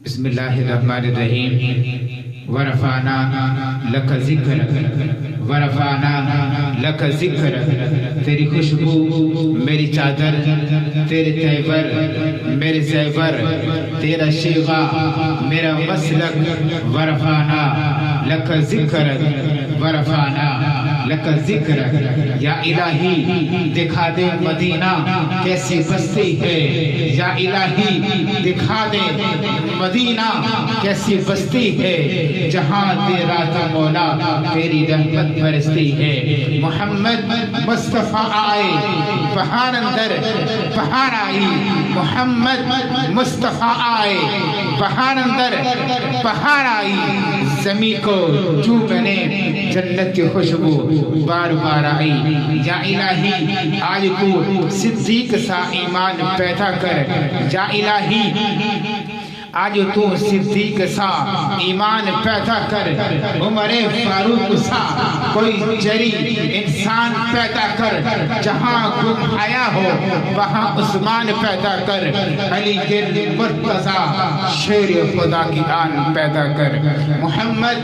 بسم اللہ الرحمن الرحیم ورفعنا لک ذکرک ورفعنا لک ذکرک تیری خوشبو میری چادر، تیرے تیور میرے زیور، تیرا شیغہ میرا مسلک، ورفعنا لک ذکرک ورفعنا لک ذکرک۔ یا الہی دکھا دے مدینہ کیسی بستی ہے، یا الہی دکھا دے مدینہ کیسی بستی ہے جہاں تیرا تھا مولا تیری رحمت برستی ہے۔ محمد مصطفیٰ آئے بہار اندر بہار آئی، محمد مصطفیٰ آئے بہار اندر بہار آئی، زمین کو جو بنے جنت کی خوشبو بار بار آئی۔ یا الہی آج تو صدیق سا ایمان پیدا کر، یا الہی آج تو صدیق سا ایمان پیدا کر، عمر فاروق سا کوئی جری انسان پیدا کر، جہاں گم حیا ہو وہاں عثمان پیدا کر، علی گرد مرتضی شیر خدا کی آن پیدا کر۔ محمد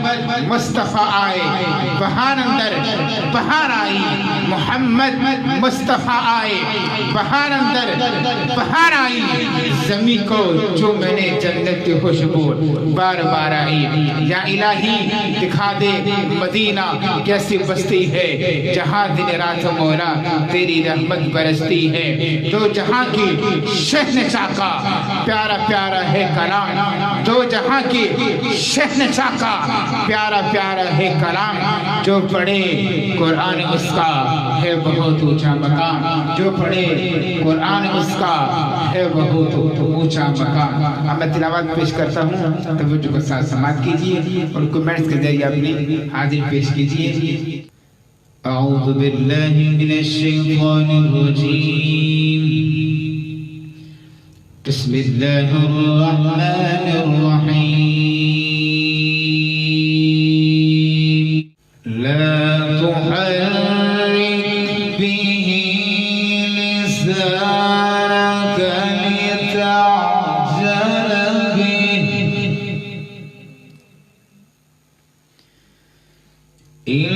مصطفیٰ آئے بہار اندر بہار آئی، محمد مصطفیٰ آئے بہار اندر بہار آئی، زمین کو جو میں نے جنت کی خوشبو بار بار آئی۔ یا الہی دکھا دے مدینہ کیسی بستی ہے جہاں دن رات مولا تیری رحمت برستی ہے۔ دو جہاں کی شہنشاہ کا پیارا پیارا ہے کلام، دو جہاں کی شہنشاہ کا پیارا پیارا ہے کلام، جو پڑھے قرآن اس کا ہے بہت اونچا مقام، جو پڑھے قرآن اس کا ہے بہت اونچا مقام۔ اب میں تلاوت پیش کرتا ہوں، توجہ کے ساتھ سماعت کیجئے اور کمنٹس کے ذریعے اپنی حاضری پیش کیجئے۔ اعوذ باللہ من الشیطان الرجیم، بسم اللہ الرحمن الرحیم، لا تحرک به لسانک لتعجل به، إن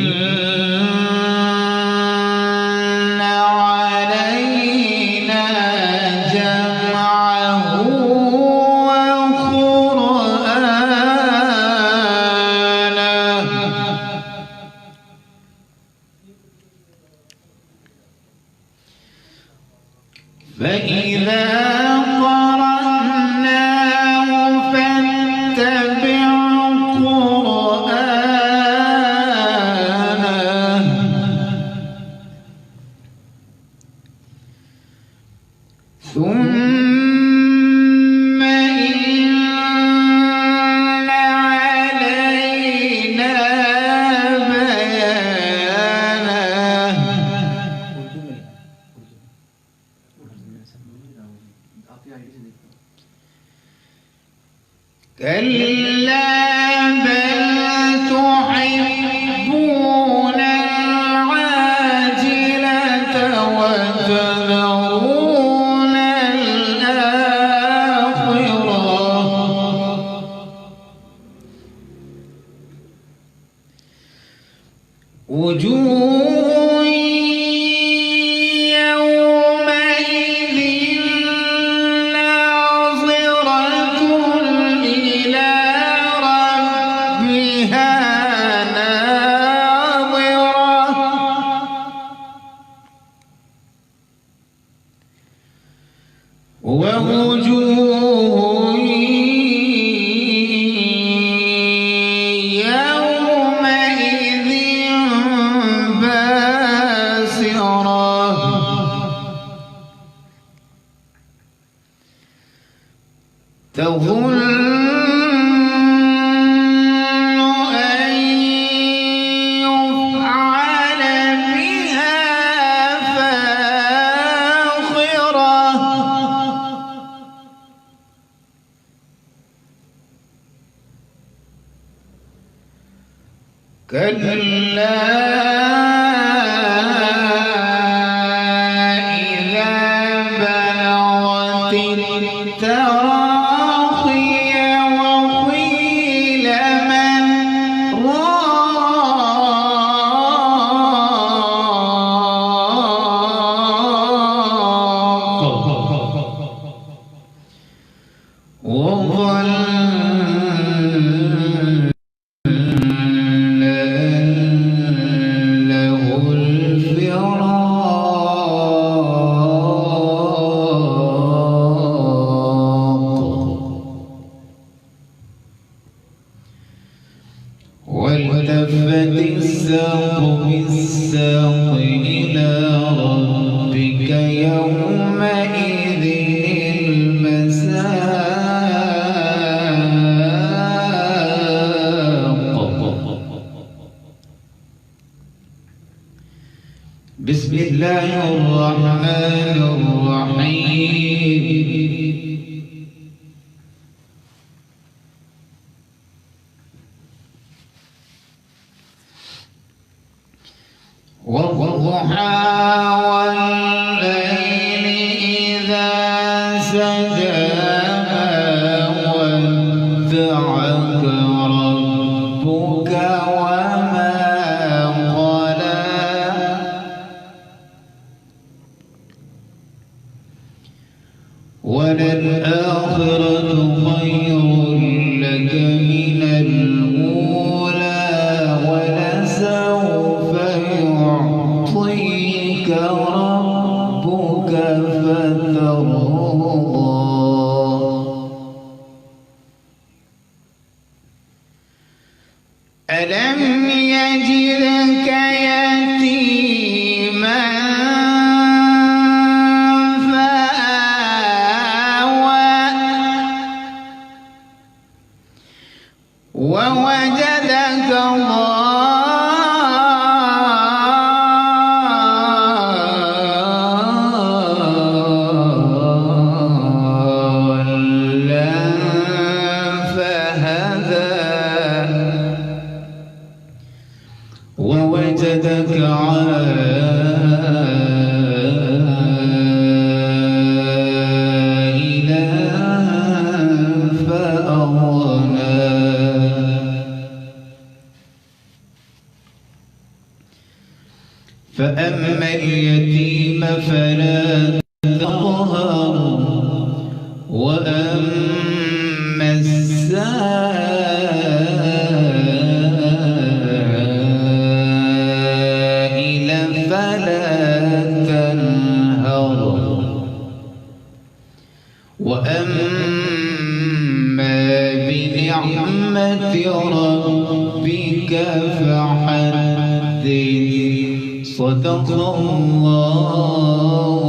علينا جمعه وقرآنه، فإذا قرأناه فاتبع قرآنه، ثم إن علينا بيانه، كلا بل تحبون العاجلة وتذرون الآخرة، وجوه يومئذ ناظرة إلى ربها ناظرة، ووجوه يومئذ باسرة، تظن أن يفعل بها فاقرة، كلا إذا بلغت التراقي والتفت الساق بالساق إلى ربك يومئذ المساق. بسم الله الرحمن الرحيم. والضحى والليل إذا سجى ما ودعك ربك وما قلى وللآخرة خير لك من الأولى ولسوف يعطيك ربك فترضى. ألم يجدك يتيما ووجدك ضالا فهدى ووجدك عائلا فأغنى. فأما اليتيم فلا تقهر وأما السائل فلا تنهر وأما بنعمة ربك فحدث. صدق الله